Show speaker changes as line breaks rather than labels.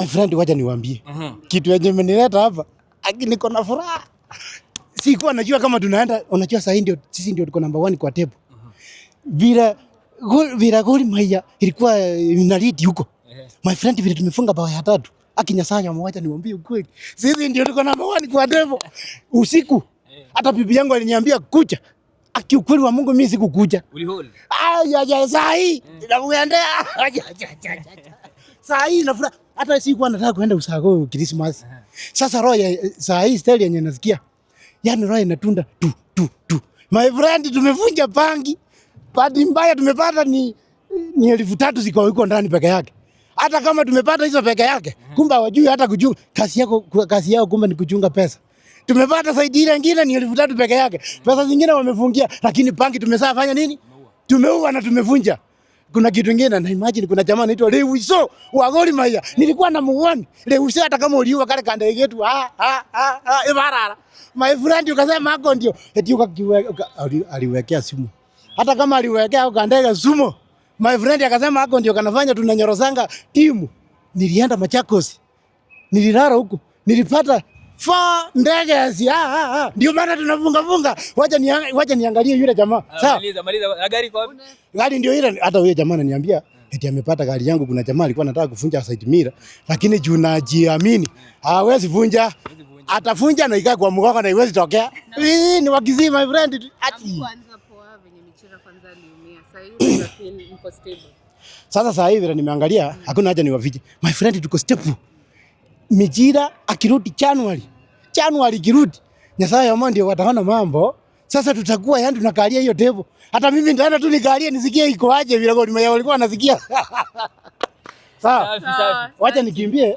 My friend, wacha niwaambie. Kitu yenye imenileta hapa, niko na furaha. Sikuwa najua kama tunaenda, unajua sasa ndio sisi ndio tuko number 1 kwa table. Vira goli Maya ilikuwa inalidi huko. My friend, vile tumefunga bao ya 3. Akinyasanya mmoja niwaambie ukweli. Sisi ndio tuko number 1 kwa table. Usiku. Hata bibi yangu aliniambia kuja. Ukweli wa Mungu mimi sikukuja.
Uliholi.
Saa hii nakuendea. Saa hii na furaha. Hata sikuwa nataka kuenda usago Christmas. Sasa roho saa hii style yenye nasikia. Yaani roho inatunda tu. My friend, tumevunja bangi. Bahati mbaya tumepata ni 3,000 ziko huko ndani peke yake. Hata kama tumepata hizo peke yake, kumbe hawajui hata kuchunga. Kazi yao kumbe ni kuchunga pesa. Tumepata saidi ile nyingine ni 3,000 peke yake. Pesa zingine wamefungia, lakini bangi tumesafanya nini? Tumeua na tumevunja. Kuna kitu kingine na imagine kuna jamaa anaitwa Lewuso wa Gor Mahia. Nilikuwa na muone Lewuso hata kama uliua kale kanda yetu. Ibarara. My friend ukasema hako ndio eti aliwekea simu. Hata kama aliwekea ukandega sumo. My friend akasema hako ndio kanafanya tunanyorozanga timu. Nilienda Machakos. Nililala huko. Nilipata ndege ndio maana tunafunga. Wacha niangalie yule jamaa.
Sawa. Maliza gari kwa wapi?
Gari ndio ile. Hata yule jamaa ananiambia eti amepata gari yangu. Kuna jamaa alikuwa anataka kufunja side mirror, lakini juu najiamini hawezi vunja. Atafunja na ikaa kwa mgongo na iwezi tokea. Ni wakizi my friend.
Kwanza poa venye michira kwanza aliumia. Sasa hivi unafeel mko stable.
Sasa sasa hivi nimeangalia hakuna haja niwavije. My friend, tuko stable. Mijira akirudi January kirudi. Nyasaya yao ndio wataona mambo. Sasa tutakuwa yani tunakalia hiyo table. Hata mimi nitaenda tu nikalie nisikie iko aje vile Gor Mahia walikuwa wanasikia. Sawa. Wacha nikimbie.